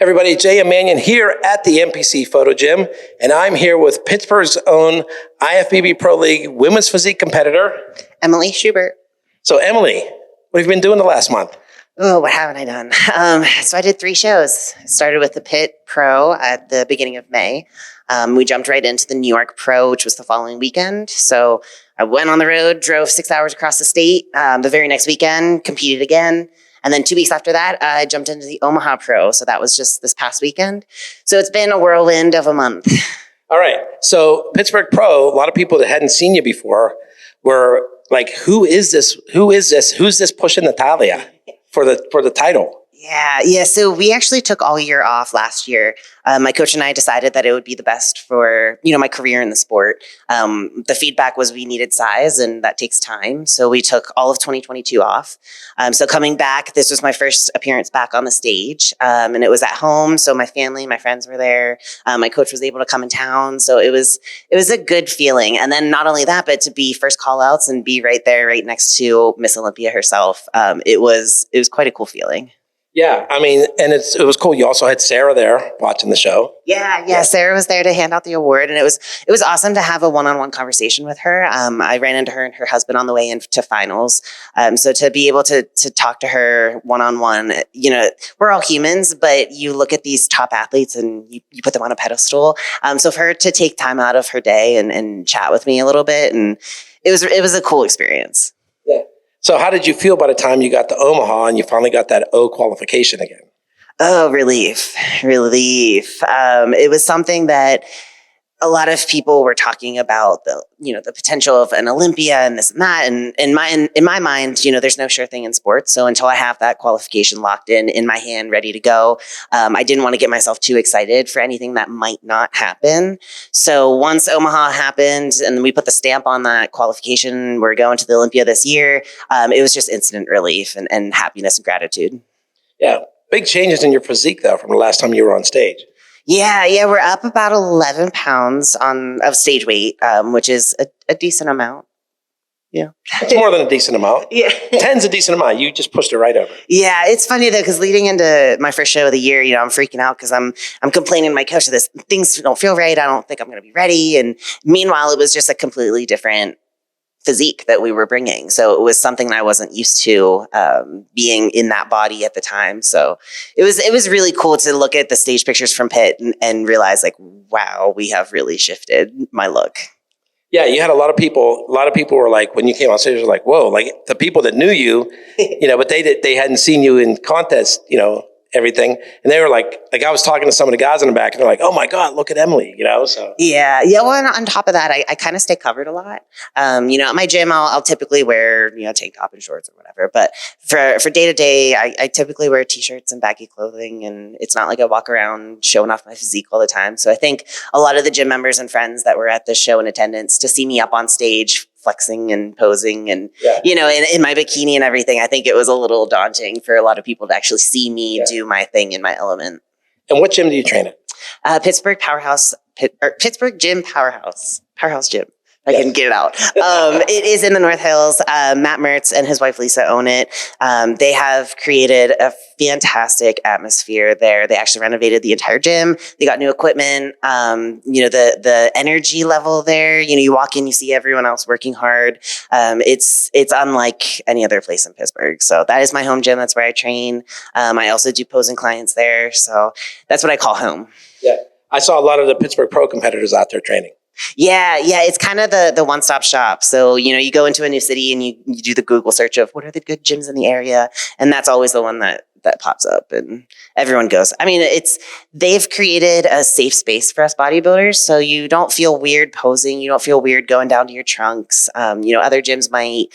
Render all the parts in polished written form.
everybody, Jay and Manion here at the MPC Photo Gym, and I'm here with Pittsburgh's own IFBB Pro League women's physique competitor, Emily Schubert. So Emily, what have you been doing the last month? Oh, what haven't I done? So I did 3 shows. Started with the Pitt Pro at the beginning of May. We jumped right into the New York Pro, which was the following weekend. So I went on the road, drove 6 hours across the state. The very next weekend, competed again. And then 2 weeks after that, I jumped into the Omaha Pro. So that was just this past weekend. So it's been a whirlwind of a month. All right. So Pittsburgh Pro, a lot of people that hadn't seen you before were like, who is this? Who is this? Who's this pushing Natalia for the title? Yeah. So we actually took all year off last year. My coach and I decided that it would be the best for, my career in the sport. The feedback was we needed size and that takes time. So we took all of 2022 off. So coming back, this was my first appearance back on the stage. And it was at home. So my family, my friends were there. My coach was able to come in town. So it was a good feeling. And then not only that, but to be first call outs and be right there, right next to Miss Olympia herself. It was quite a cool feeling. Yeah, I mean, and it was cool. You also had Sarah there watching the show. Yeah. Sarah was there to hand out the award, and it was awesome to have a one-on-one conversation with her. I ran into her and her husband on the way into finals. So to be able to talk to her one-on-one, we're all humans, but you look at these top athletes and you put them on a pedestal. So for her to take time out of her day and chat with me a little bit, and it was a cool experience. Yeah. So how did you feel by the time you got to Omaha and you finally got that O qualification again? Oh, relief. It was something that a lot of people were talking about, the potential of an Olympia and this and that. And in my mind, there's no sure thing in sports. So until I have that qualification locked in my hand, ready to go, I didn't want to get myself too excited for anything that might not happen. So once Omaha happened and we put the stamp on that qualification, we're going to the Olympia this year. It was just instant relief and happiness and gratitude. Yeah. Big changes in your physique though, from the last time you were on stage. Yeah, we're up about 11 pounds of stage weight, which is a decent amount. Yeah. It's more than a decent amount. Yeah. 10's a decent amount. You just pushed it right over. Yeah, it's funny though, because leading into my first show of the year, I'm freaking out because I'm complaining to my coach that things don't feel right. I don't think I'm going to be ready. And meanwhile, it was just a completely different physique that we were bringing. So it was something that I wasn't used to being in that body at the time. So it was really cool to look at the stage pictures from Pitt and realize like, wow, we have really shifted my look. Yeah, you had a lot of people were like, when you came on stage, were like, whoa, like the people that knew you, but they hadn't seen you in contest, everything. And they were like I was talking to some of the guys in the back and they're like, oh my God, look at Emily, so. Yeah. Well, on top of that, I kind of stay covered a lot. At my gym, I'll typically wear, tank top and shorts or whatever. But for day to day, I typically wear t-shirts and baggy clothing. And it's not like I walk around showing off my physique all the time. So I think a lot of the gym members and friends that were at the show in attendance to see me up on stage flexing and posing and, in my bikini and everything, I think it was a little daunting for a lot of people to actually see me do my thing in my element. And what gym do you train at? Pittsburgh Gym Powerhouse Gym. I can get it out. It is in the North Hills. Matt Mertz and his wife Lisa own it. They have created a fantastic atmosphere there. They actually renovated the entire gym. They got new equipment. The energy level there. You walk in, you see everyone else working hard. It's unlike any other place in Pittsburgh. So that is my home gym. That's where I train. I also do posing clients there. So that's what I call home. Yeah, I saw a lot of the Pittsburgh Pro competitors out there training. Yeah. It's kind of the one-stop shop. So, you go into a new city and you do the Google search of what are the good gyms in the area. And that's always the one that pops up and everyone goes. I mean, they've created a safe space for us bodybuilders. So you don't feel weird posing. You don't feel weird going down to your trunks. Other gyms might,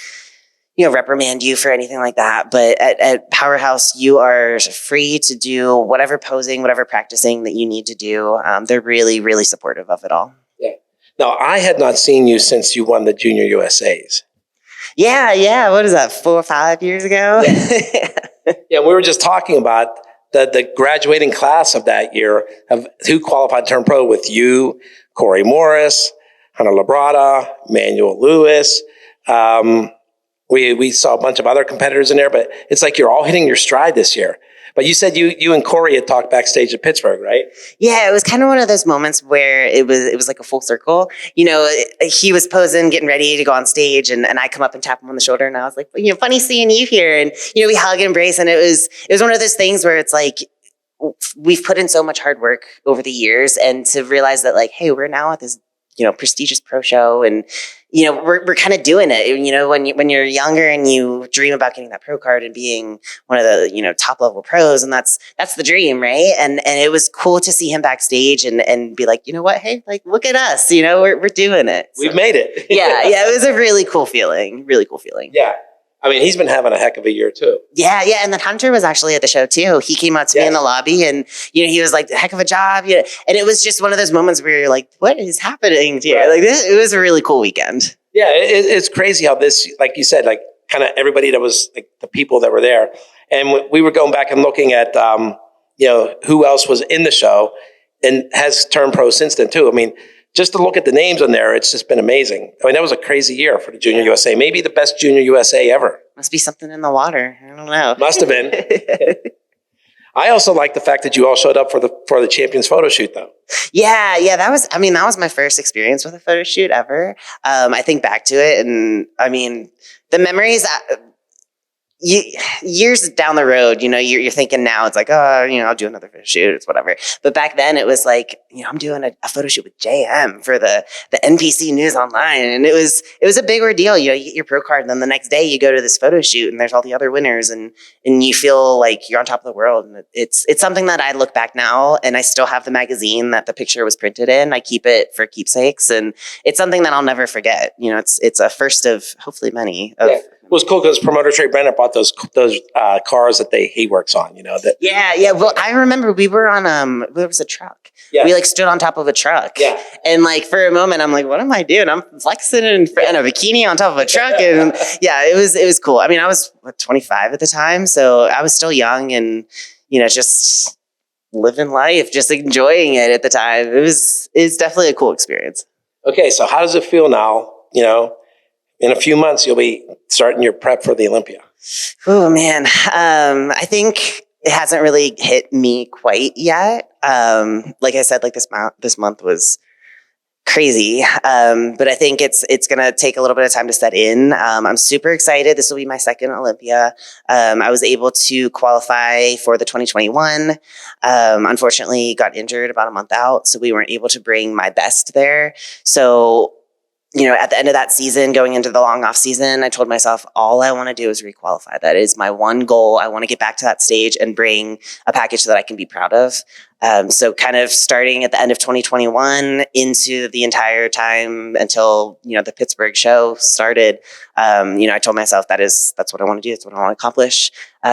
reprimand you for anything like that. But at Powerhouse, you are free to do whatever posing, whatever practicing that you need to do. They're really, really supportive of it all. Yeah. Now, I had not seen you since you won the Junior USAs. Yeah. What is that, 4 or 5 years ago? Yeah, we were just talking about the graduating class of that year of who qualified to turn pro with you, Corey Morris, Hunter Labrada, Manuel Lewis. We saw a bunch of other competitors in there, but it's like you're all hitting your stride this year. But you said you and Corey had talked backstage at Pittsburgh, right? Yeah, it was kind of one of those moments where it was like a full circle. He was posing, getting ready to go on stage, and I come up and tap him on the shoulder, and I was like, funny seeing you here. And we hug and embrace, and it was one of those things where it's like we've put in so much hard work over the years, and to realize that like, hey, we're now at this prestigious pro show, and we're kind of doing it. When you're younger and you dream about getting that pro card and being one of the top level pros, and that's the dream, right? And it was cool to see him backstage and be like, what, hey, like look at us, we're doing it. So, we've made it. yeah, it was a really cool feeling. Yeah. I mean, he's been having a heck of a year too. Yeah. And then Hunter was actually at the show too. He came up to me in the lobby, and he was like, "Heck of a job!" And it was just one of those moments where you're like, "What is happening here?" Right. Like it was a really cool weekend. Yeah, it's crazy how this, like you said, like kind of everybody that was like the people that were there, and we were going back and looking at who else was in the show and has turned pro since then too. I mean, just to look at the names on there, it's just been amazing. I mean, that was a crazy year for the Junior USA. Maybe the best Junior USA ever. Must be something in the water. I don't know. Must have been. I also like the fact that you all showed up for the champions photo shoot, though. Yeah. That was my first experience with a photo shoot ever. I think back to it, and I mean, the memories. Years down the road, you're thinking now it's like, oh, I'll do another photo shoot, it's whatever. But back then it was like, I'm doing a photo shoot with JM for the NPC News Online, and it was a big ordeal. You get your pro card, and then the next day you go to this photo shoot, and there's all the other winners, and you feel like you're on top of the world. And it's something that I look back now, and I still have the magazine that the picture was printed in. I keep it for keepsakes, and it's something that I'll never forget. It's a first of hopefully many. It was cool because promoter Trey Brenner bought those cars that he works on. Yeah. Well, I remember we were on there was a truck. Yeah. We stood on top of a truck. Yeah. And for a moment, I'm like, what am I doing? I'm flexing in a bikini on top of a truck, and yeah, it was cool. I mean, I was 25 at the time, so I was still young and just living life, just enjoying it at the time. It's definitely a cool experience. Okay, so how does it feel now? In a few months, you'll be starting your prep for the Olympia. Oh, man. I think it hasn't really hit me quite yet. Like I said, this month was crazy. But I think it's going to take a little bit of time to set in. I'm super excited. This will be my second Olympia. I was able to qualify for the 2021. Unfortunately, got injured about a month out, so we weren't able to bring my best there. So at the end of that season, going into the long off season, I told myself, all I want to do is requalify. That is my one goal. I want to get back to that stage and bring a package that I can be proud of. So kind of starting at the end of 2021 into the entire time until, the Pittsburgh show started, I told myself that's what I want to do. That's what I want to accomplish.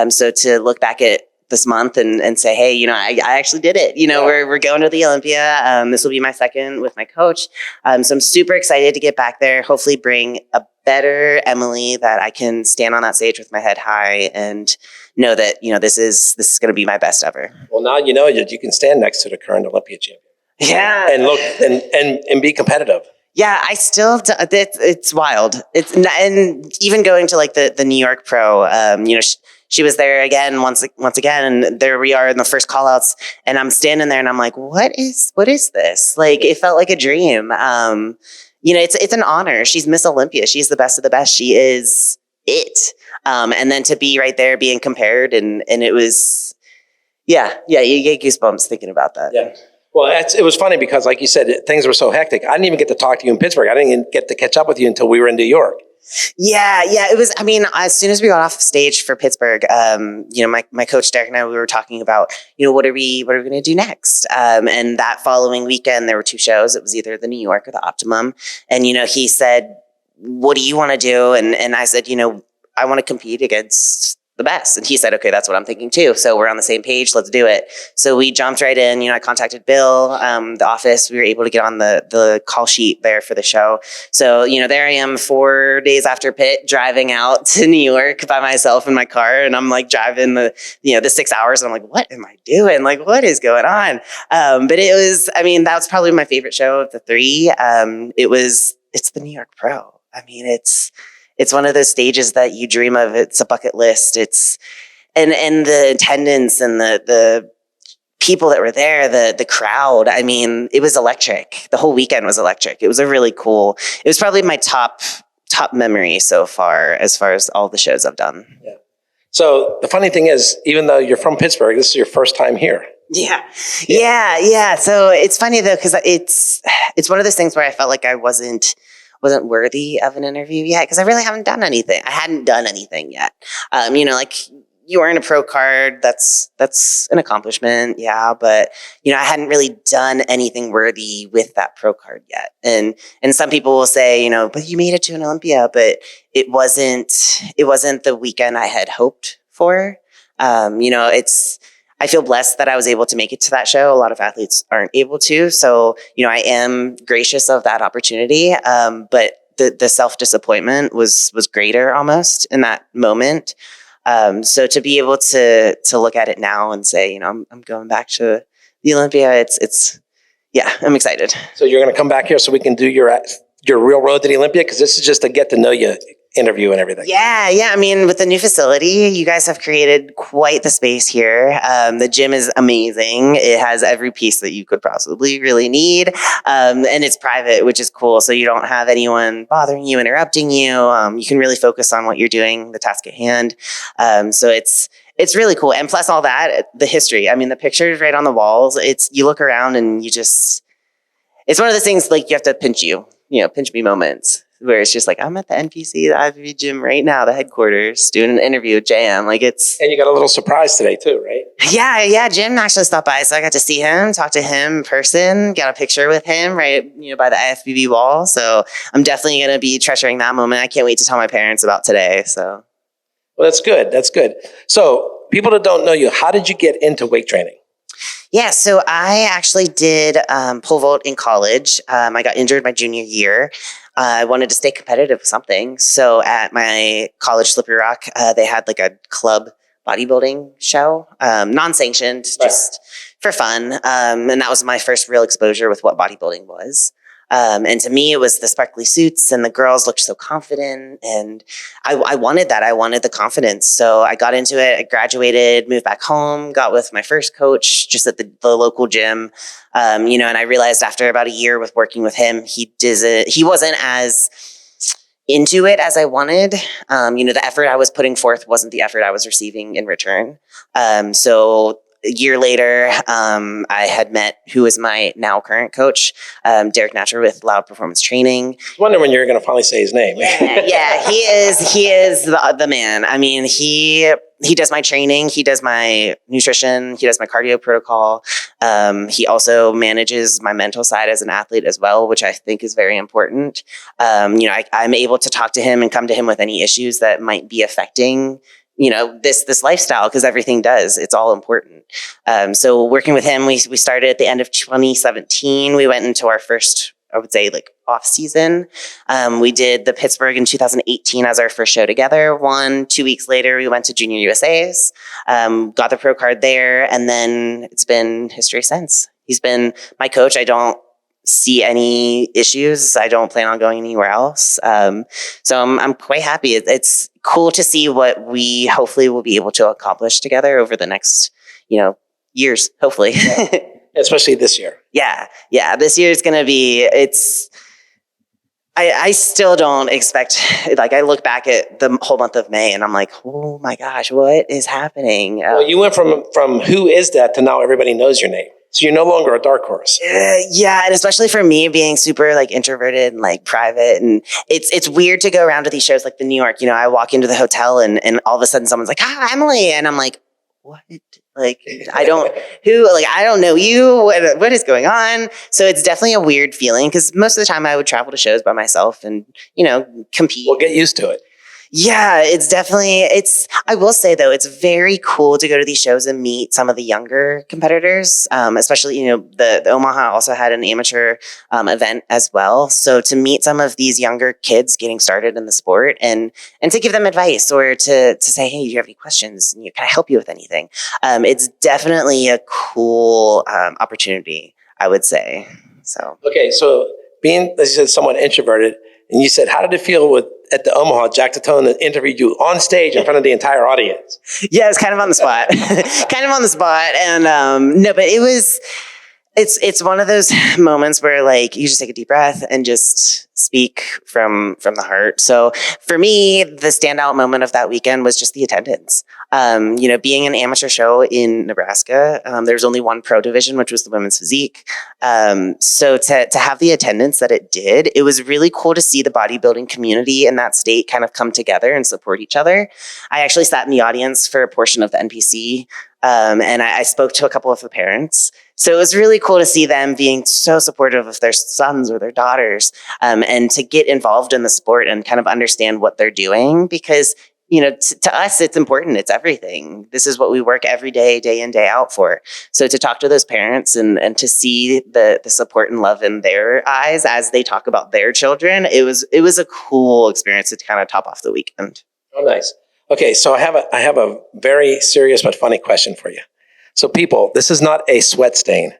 So to look back at this month and say, hey, I actually did it. We're going to the Olympia. This will be my second with my coach. So I'm super excited to get back there, hopefully bring a better Emily that I can stand on that stage with my head high and know that, this is going to be my best ever. Well, now you know that you can stand next to the current Olympia champion. Yeah. And look and be competitive. Yeah, I still, it's wild. And even going to the New York Pro, she was there again once again, and there we are in the first call outs, and I'm standing there and I'm like, what is this? It felt like a dream. It's an honor. She's Miss Olympia. She's the best of the best. She is it. And then to be right there being compared and it was, you get goosebumps thinking about that. Yeah. Well, it was funny because, like you said, things were so hectic. I didn't even get to talk to you in Pittsburgh. I didn't even get to catch up with you until we were in New York. Yeah, it was. I mean, as soon as we got off stage for Pittsburgh, my coach Derek and I, we were talking about, what are we going to do next? And that following weekend, there were two shows. It was either the New York or the Optimum. And he said, "What do you want to do?" And I said, I want to compete against the best. And he said, okay, that's what I'm thinking too. So we're on the same page. Let's do it. So we jumped right in. I contacted Bill, the office. We were able to get on the call sheet there for the show. So, there I am 4 days after Pitt, driving out to New York by myself in my car. And I'm driving the 6 hours. And I'm like, what am I doing? What is going on? But it was, that was probably my favorite show of the three. It's the New York Pro. It's one of those stages that you dream of. It's a bucket list. It's and the attendance and the people that were there, the crowd, I mean, it was electric. The whole weekend was electric. It was it was probably my top memory so far as all the shows I've done. Yeah. So the funny thing is, even though you're from Pittsburgh, this is your first time here. Yeah. So it's funny though, because it's one of those things where I felt like I wasn't worthy of an interview yet, because I really haven't done anything. I hadn't done anything yet. Like you earn a pro card, that's an accomplishment, yeah. But I hadn't really done anything worthy with that pro card yet. And some people will say, but you made it to an Olympia, but it wasn't the weekend I had hoped for. I feel blessed that I was able to make it to that show. A lot of athletes aren't able to. So, I am gracious of that opportunity. But the self-disappointment was greater almost in that moment. So to be able to look at it now and say, I'm going back to the Olympia, I'm excited. So you're going to come back here so we can do your real road to the Olympia? Because this is just a get to know you interview and everything. Yeah. I mean, with the new facility, you guys have created quite the space here. The gym is amazing. It has every piece that you could possibly really need. And it's private, which is cool. So you don't have anyone bothering you, interrupting you. You can really focus on what you're doing, the task at hand. So it's really cool. And plus all that, the history. I mean, the pictures right on the walls, you look around and it's one of those things like you have to pinch me moments. Where it's just like, I'm at the NPC, the IFBB gym right now, the headquarters, doing an interview with JM. And you got a little surprise today too, right? Yeah. Jim actually stopped by, so I got to see him, talk to him in person, got a picture with him right, by the IFBB wall. So I'm definitely going to be treasuring that moment. I can't wait to tell my parents about today. So, well, that's good. So people that don't know you, how did you get into weight training? Yeah, so I actually did pole vault in college. I got injured my junior year. I wanted to stay competitive with something. So at my college Slippery Rock, they had like a club bodybuilding show, non-sanctioned, just for fun. And that was my first real exposure with what bodybuilding was. And to me, it was the sparkly suits and the girls looked so confident. And I wanted that. I wanted the confidence. So I got into it. I graduated, moved back home, got with my first coach just at the local gym. And I realized after about a year with working with him, he wasn't as into it as I wanted. The effort I was putting forth wasn't the effort I was receiving in return. So a year later, I had met who is my now current coach, Derek Natcher with Loud Performance Training. I wonder when you're going to finally say his name. Yeah, he is the man. I mean, he does my training, he does my nutrition, he does my cardio protocol. He also manages my mental side as an athlete as well, which I think is very important. I'm able to talk to him and come to him with any issues that might be affecting this lifestyle, because everything does. It's all important. So working with him, we started at the end of 2017. We went into our first, I would say, like off season. We did the Pittsburgh in 2018 as our first show together. 2 weeks later, we went to Junior USA's, got the pro card there, and then it's been history since. He's been my coach. I don't see any issues. I don't plan on going anywhere else. So I'm quite happy. It's cool to see what we hopefully will be able to accomplish together over the next, years, hopefully. Yeah. Especially this year. Yeah. This year is going to be, I still don't expect, like I look back at the whole month of May and I'm like, oh my gosh, what is happening? Well, you went from who is that to now everybody knows your name. So you're no longer a dark horse. Yeah, and especially for me being super like introverted and like private, and it's weird to go around to these shows like the New York. I walk into the hotel and all of a sudden someone's like, "Ah, Emily," and I'm like, "What? Like I don't know you. What is going on?" So it's definitely a weird feeling because most of the time I would travel to shows by myself and compete. Well, get used to it. Yeah, I will say though, it's very cool to go to these shows and meet some of the younger competitors, especially, the Omaha also had an amateur event as well. So to meet some of these younger kids getting started in the sport and to give them advice or to say, hey, do you have any questions? Can I help you with anything? It's definitely a cool opportunity, I would say. So. Okay, so being, as you said, somewhat introverted, and you said, how did it feel with at the Omaha, Jack Tatone interviewed you on stage in front of the entire audience. Yeah, it's kind of on the spot. And no, but it's one of those moments where like you just take a deep breath and just speak from the heart. So for me, the standout moment of that weekend was just the attendance. Being an amateur show in Nebraska, there's only one pro division, which was the women's physique. So to have the attendance that it did, it was really cool to see the bodybuilding community in that state kind of come together and support each other. I actually sat in the audience for a portion of the NPC, and I spoke to a couple of the parents. So it was really cool to see them being so supportive of their sons or their daughters, and to get involved in the sport and kind of understand what they're doing because, to us, it's important. It's everything. This is what we work every day, day in, day out for. So to talk to those parents and to see the support and love in their eyes as they talk about their children, it was a cool experience to kind of top off the weekend. Oh, nice. Okay, so I have a very serious but funny question for you. So people, this is not a sweat stain.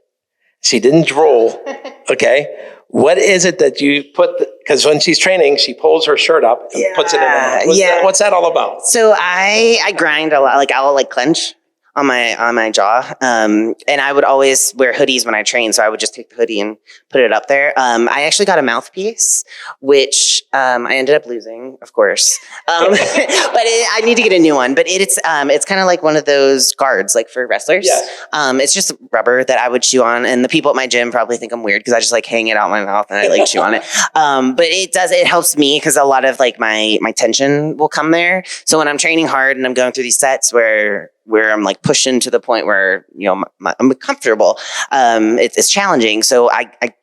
She didn't drool, okay? What is it that you put, because when she's training, she pulls her shirt up and puts it in her mouth. What's that all about? So I grind a lot, like I'll like clench on my jaw. And I would always wear hoodies when I train. So I would just take the hoodie and put it up there. I actually got a mouthpiece, which I ended up losing, of course. But I need to get a new one. But it's kind of like one of those guards, like for wrestlers. Yes. It's just rubber that I would chew on. And the people at my gym probably think I'm weird because I just like hang it out my mouth and I like chew on it. But it helps me because a lot of like my tension will come there. So when I'm training hard and I'm going through these sets where I'm like pushing to the point where, I'm comfortable. It's challenging. So I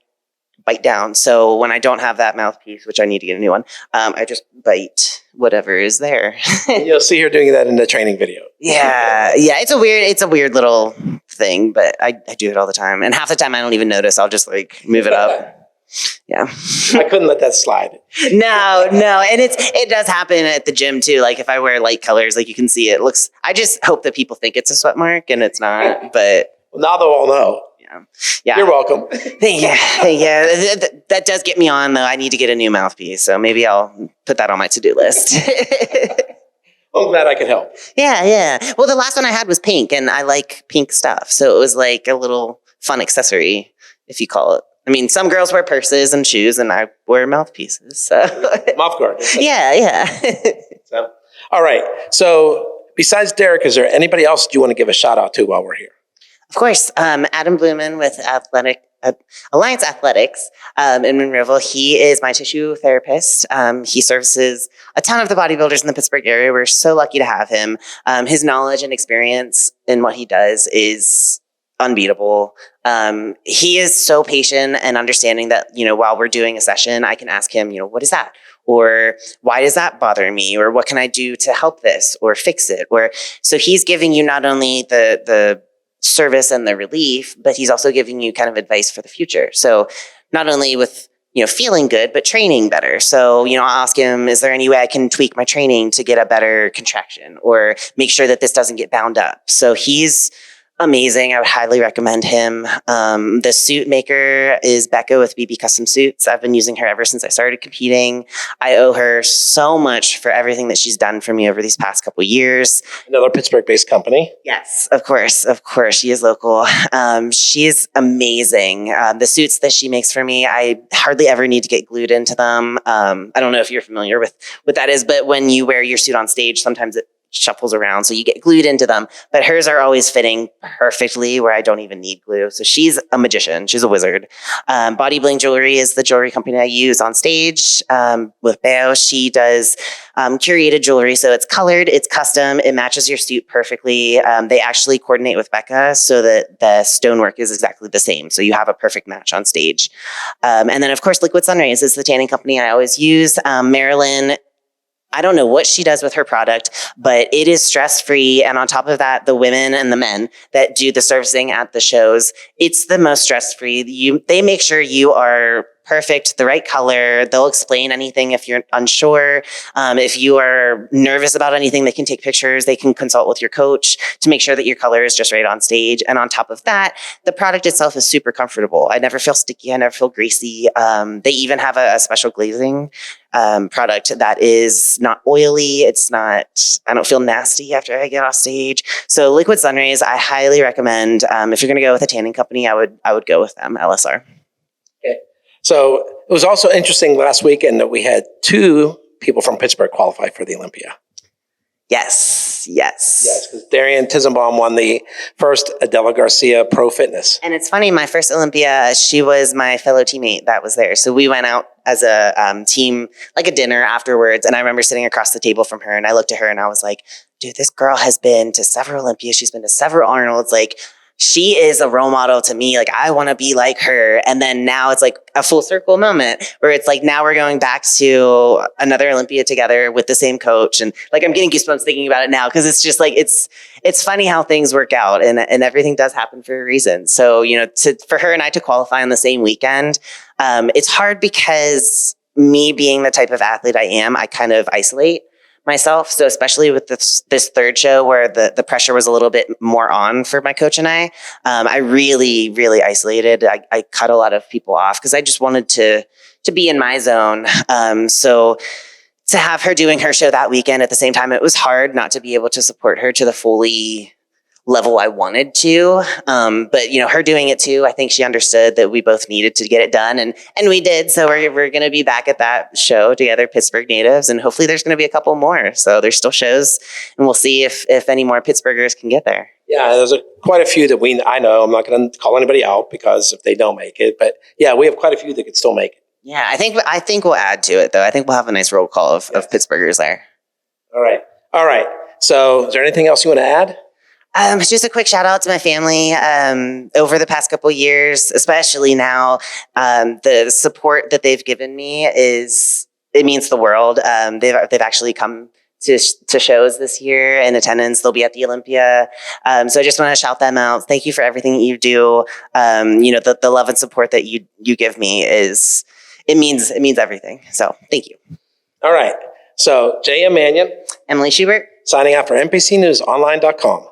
bite down. So when I don't have that mouthpiece, which I need to get a new one, I just bite whatever is there. You'll see her doing that in the training video. Yeah. It's a weird little thing, but I do it all the time. And half the time I don't even notice. I'll just like move it up. Yeah. I couldn't let that slide. No. And it does happen at the gym too. Like if I wear light colors, like you can see I just hope that people think it's a sweat mark and it's not, but. Well, now they'll all know. Yeah. You're welcome. Yeah. That does get me on though. I need to get a new mouthpiece. So maybe I'll put that on my to-do list. I'm glad I could help. Yeah. Well, the last one I had was pink and I like pink stuff. So it was like a little fun accessory, if you call it. I mean, some girls wear purses and shoes, and I wear mouthpieces. So. Mouth guard. Yeah. So, all right. So besides Derek, is there anybody else you want to give a shout out to while we're here? Of course. Adam Blumen with Alliance Athletics in Monroeville. He is my tissue therapist. He services a ton of the bodybuilders in the Pittsburgh area. We're so lucky to have him. His knowledge and experience in what he does is unbeatable. He is so patient and understanding that, while we're doing a session, I can ask him, what is that? Or why does that bother me? Or what can I do to help this or fix it? So he's giving you not only the service and the relief, but he's also giving you kind of advice for the future. So not only with, feeling good, but training better. So, I'll ask him, is there any way I can tweak my training to get a better contraction or make sure that this doesn't get bound up? So he's amazing. I would highly recommend him. The suit maker is Becca with BB Custom Suits. I've been using her ever since I started competing. I owe her so much for everything that she's done for me over these past couple of years. Another Pittsburgh-based company. Yes, of course. She is local. She's amazing. The suits that she makes for me, I hardly ever need to get glued into them. I don't know if you're familiar with what that is, but when you wear your suit on stage, sometimes it shuffles around, so you get glued into them. But hers are always fitting perfectly where I don't even need glue. So she's a magician. She's a wizard. Bodybuilding Jewelry is the jewelry company I use on stage with Beo. She does curated jewelry. So it's colored, it's custom, it matches your suit perfectly. They actually coordinate with Becca so that the stonework is exactly the same. So you have a perfect match on stage. And then, of course, Liquid Sunrays is the tanning company I always use. Marilyn, I don't know what she does with her product, but it is stress-free. And on top of that, the women and the men that do the servicing at the shows, it's the most stress-free. They make sure you are perfect, the right color. They'll explain anything if you're unsure. If you are nervous about anything, they can take pictures. They can consult with your coach to make sure that your color is just right on stage. And on top of that, the product itself is super comfortable. I never feel sticky. I never feel greasy. They even have a special glazing product that is not oily. I don't feel nasty after I get off stage. So Liquid Sunrays, I highly recommend. If you're going to go with a tanning company, I would go with them, LSR. Okay. So it was also interesting last weekend that we had 2 people from Pittsburgh qualify for the Olympia. Yes. Yes, because Darian Tizenbaum won the first Adela Garcia Pro Fitness. And it's funny, my first Olympia, she was my fellow teammate that was there. So we went out as a team, like a dinner afterwards. And I remember sitting across the table from her and I looked at her and I was like, dude, this girl has been to several Olympias. She's been to several Arnolds. Like, she is a role model to me. Like, I want to be like her. And then now it's like a full circle moment where it's like, now we're going back to another Olympia together with the same coach. And like, I'm getting goosebumps thinking about it now. Cause it's just like, it's funny how things work out and everything does happen for a reason. So, for her and I to qualify on the same weekend, it's hard because me being the type of athlete I am, I kind of isolate myself. So especially with this third show where the pressure was a little bit more on for my coach and I really, really isolated. I cut a lot of people off because I just wanted to be in my zone. So to have her doing her show that weekend at the same time, it was hard not to be able to support her to the fully level I wanted to. But her doing it too, I think she understood that we both needed to get it done and we did. So we're going to be back at that show together, Pittsburgh natives, and hopefully there's going to be a couple more. So there's still shows and we'll see if any more Pittsburghers can get there. Yeah, there's quite a few that I know. I'm not going to call anybody out because if they don't make it, but yeah, we have quite a few that could still make it. Yeah, I think we'll add to it though. I think we'll have a nice roll call of Pittsburghers there. All right. So is there anything else you want to add? Just a quick shout out to my family. Over the past couple years, especially now, the support that they've given me it means the world. They've actually come to shows this year in attendance. They'll be at the Olympia. So I just want to shout them out. Thank you for everything that you do. The love and support that you give me it means everything. So thank you. All right. So J.M. Manion. Emily Schubert. Signing out for NPCNewsOnline.com.